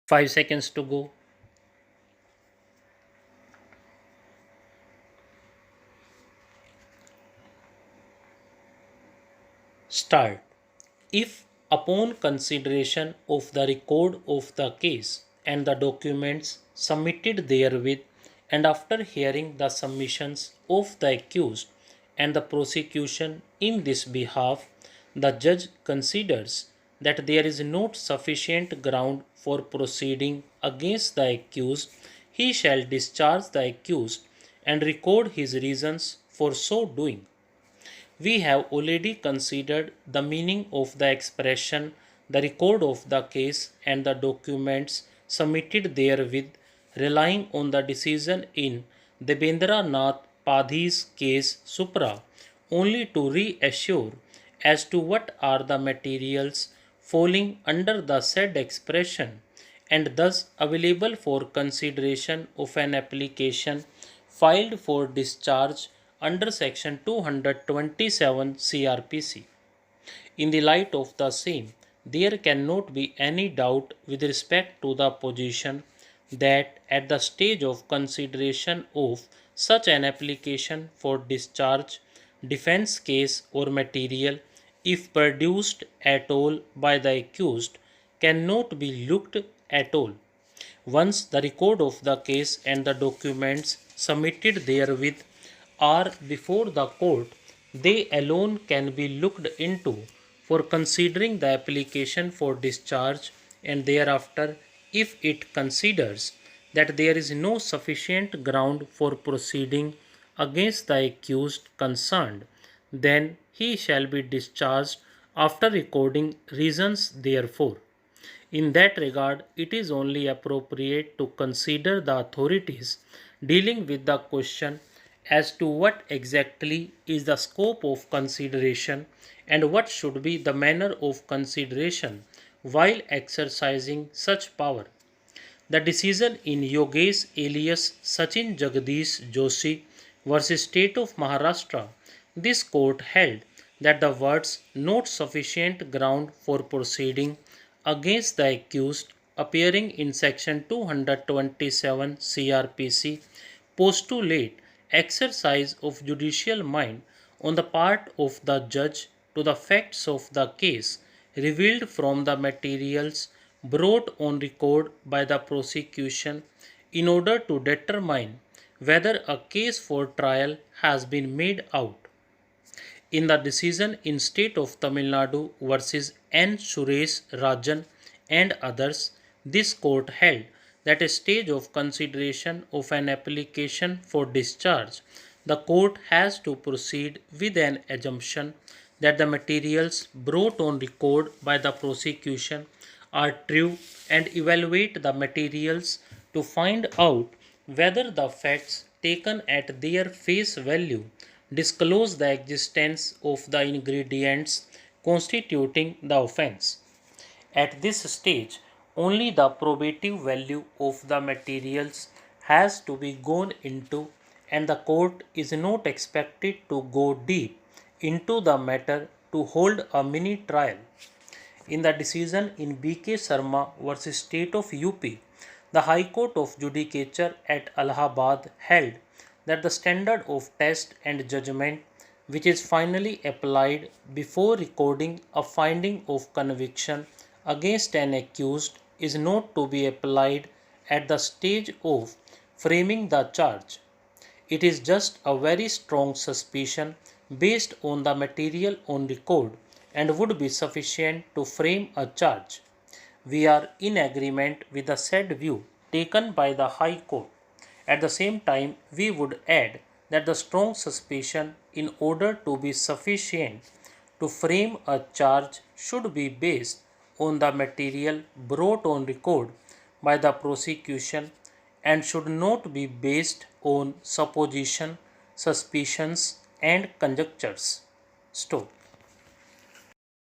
5 seconds to go. Start. If, upon consideration of the record of the case and the documents submitted therewith, and after hearing the submissions of the accused and the prosecution in this behalf, the judge considers that there is not sufficient ground for proceeding against the accused, he shall discharge the accused and record his reasons for so doing. We have already considered the meaning of the expression, the record of the case, and the documents submitted therewith, relying on the decision in Debendra Nath Padhi's case supra, only to reassure as to what are the materials falling under the said expression, and thus available for consideration of an application filed for discharge under section 227 CRPC. In the light of the same, there cannot be any doubt with respect to the position that at the stage of consideration of such an application for discharge, defense case or material, if produced at all by the accused, cannot be looked at all. Once the record of the case and the documents submitted therewith are before the court, they alone can be looked into for considering the application for discharge, and thereafter, if it considers that there is no sufficient ground for proceeding against the accused concerned, then he shall be discharged after recording reasons therefor. In that regard, it is only appropriate to consider the authorities dealing with the question as to what exactly is the scope of consideration and what should be the manner of consideration while exercising such power. The decision in Yogesh alias Sachin Jagdish Joshi versus State of Maharashtra, this court held that the words not sufficient ground for proceeding against the accused appearing in section 227 CRPC postulate exercise of judicial mind on the part of the judge to the facts of the case revealed from the materials brought on record by the prosecution in order to determine whether a case for trial has been made out. In the decision in State of Tamil Nadu versus N. Suresh Rajan and others, this court held that a stage of consideration of an application for discharge, the court has to proceed with an assumption that the materials brought on record by the prosecution are true and evaluate the materials to find out whether the facts taken at their face value disclose the existence of the ingredients constituting the offense. At this stage, only the probative value of the materials has to be gone into, and the court is not expected to go deep into the matter to hold a mini trial. In the decision in B.K. Sharma versus State of UP, the High Court of Judicature at Allahabad held that the standard of test and judgment which is finally applied before recording a finding of conviction against an accused is not to be applied at the stage of framing the charge. It is just a very strong suspicion based on the material on record and would be sufficient to frame a charge. We are in agreement with the said view taken by the High Court. At the same time, we would add that the strong suspicion, in order to be sufficient to frame a charge, should be based on the material brought on record by the prosecution and should not be based on supposition, suspicions, and conjectures. Stop.